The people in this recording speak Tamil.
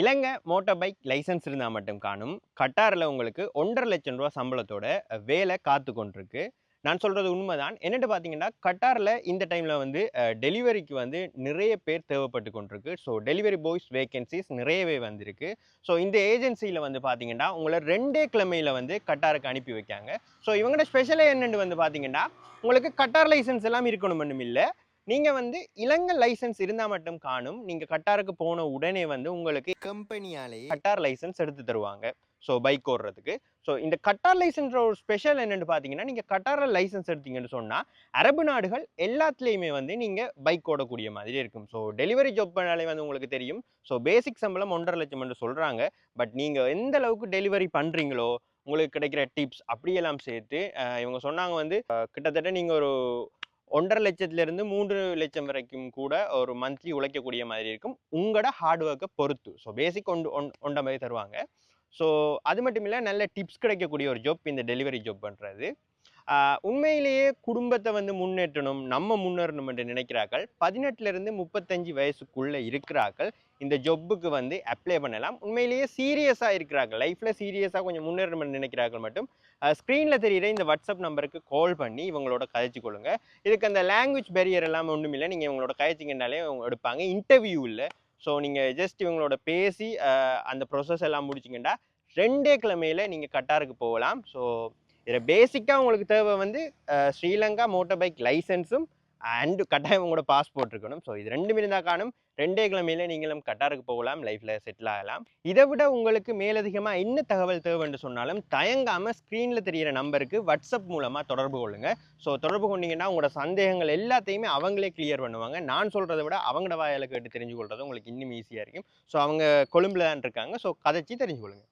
இலங்கை மோட்டார் பைக் லைசன்ஸ் இருந்தால் மட்டும் காணும் கட்டாரில் உங்களுக்கு 1,50,000 ரூபா சம்பளத்தோட வேலை காத்து கொண்டிருக்கு. நான் சொல்கிறது உண்மைதான். என்னென்னு பார்த்தீங்கன்னா கட்டாரில் இந்த டைமில் வந்து டெலிவரிக்கு வந்து நிறைய பேர் தேவைப்பட்டு கொண்டிருக்கு. ஸோ டெலிவரி பாய்ஸ் வேகன்சிஸ் நிறையவே வந்திருக்கு. ஸோ இந்த ஏஜென்சியில் வந்து பார்த்தீங்கன்னா உங்களை 2 கிழமையில் வந்து கட்டாருக்கு அனுப்பி வைக்காங்க. ஸோ இவங்களோட ஸ்பெஷலாக என்னென்னு வந்து பார்த்தீங்கன்னா உங்களுக்கு கட்டார் லைசன்ஸ் எல்லாம் இருக்கணும் இல்லை, நீங்க வந்து இலங்கை லைசன்ஸ் இருந்தா மட்டும் காணும். நீங்க கட்டாருக்கு போன உடனே வந்து உங்களுக்கு கம்பெனியாலேயே கட்டார் லைசன்ஸ் எடுத்து தருவாங்க. ஸோ பைக் ஓடுறதுக்கு. ஸோ இந்த கட்டார் லைசன்ஸ் ஒரு ஸ்பெஷல் என்னன்னு பார்த்தீங்கன்னா, நீங்க கட்டாரில் லைசன்ஸ் எடுத்தீங்கன்னு சொன்னா அரபு நாடுகள் எல்லாத்துலேயுமே வந்து நீங்க பைக் ஓடக்கூடிய மாதிரி இருக்கும். ஸோ டெலிவரி ஜாப் பண்ணாலே வந்து உங்களுக்கு தெரியும். ஸோ பேசிக் சம்பளம் 1,50,000 சொல்றாங்க. பட் நீங்க எந்த அளவுக்கு டெலிவரி பண்றீங்களோ உங்களுக்கு கிடைக்கிற டிப்ஸ் அப்படியெல்லாம் சேர்த்து இவங்க சொன்னாங்க வந்து கிட்டத்தட்ட நீங்க ஒரு 1,50,000 3 லட்சம் வரைக்கும் கூட ஒரு மந்த்லி உழைக்கக்கூடிய மாதிரி இருக்கும் உங்களோட ஹார்ட் ஒர்க்கை பொறுத்து. ஸோ பேசிக் ஒன்றை மாதிரி தருவாங்க. ஸோ அது மட்டும் இல்லை, நல்ல டிப்ஸ் கிடைக்கக்கூடிய ஒரு ஜாப் இந்த டெலிவரி ஜாப் பண்ணுறது. உண்மையிலேயே குடும்பத்தை வந்து முன்னேற்றணும், நம்ம முன்னேறணும் என்று நினைக்கிறார்கள் 18 35 வயசுக்குள்ளே இருக்கிறார்கள் இந்த ஜொப்புக்கு வந்து அப்ளை பண்ணலாம். உண்மையிலேயே சீரியஸாக இருக்கிறார்கள், லைஃப்பில் சீரியஸாக கொஞ்சம் முன்னேறணும் என்று நினைக்கிறார்கள் மட்டும் ஸ்க்ரீனில் தெரிகிற இந்த வாட்ஸ்அப் நம்பருக்கு கால் பண்ணி இவங்களோட கதைச்சு கொள்ளுங்க. இதுக்கு அந்த லாங்குவேஜ் பேரியர் எல்லாம் ஒன்றும் இல்லை, நீங்கள் இவங்களோட கதைச்சிங்கனாலே எடுப்பாங்க. இன்டர்வியூ இல்லை. ஸோ நீங்கள் ஜஸ்ட் இவங்களோட பேசி அந்த ப்ரொசஸ் எல்லாம் முடிச்சிங்கன்னா 2 கிழமையில் நீங்கள் கட்டாருக்கு போகலாம். ஸோ இதில் பேசிக்காக உங்களுக்கு தேவை வந்து ஸ்ரீலங்கா மோட்டார் பைக் லைசன்ஸும் அண்டு கட்டாயம் உங்களோட பாஸ்போர்ட் இருக்கணும். ஸோ இது 2 இருந்தால் காணும் 2 கிழமையில நீங்களும் கட்டாருக்கு போகலாம், லைஃப்பில் செட்டில் ஆகலாம். இதை விட உங்களுக்கு மேலதிகமாக என்ன தகவல் தேவைன்னு சொன்னாலும் தயங்காமல் ஸ்க்ரீனில் தெரிகிற நம்பருக்கு வாட்ஸ்அப் மூலமாக தொடர்பு கொள்ளுங்க. ஸோ தொடர்பு கொண்டீங்கன்னா உங்களோட சந்தேகங்கள் எல்லாத்தையுமே அவங்களே கிளியர் பண்ணுவாங்க. நான் சொல்கிறத விட அவங்களோட வாயால் கேட்டு தெரிஞ்சு கொள்வது உங்களுக்கு இன்னும் ஈஸியாக இருக்கும். ஸோ அவங்க கொழும்பில் தான் இருக்காங்க. ஸோ கதைச்சி தெரிஞ்சு கொள்ளுங்க.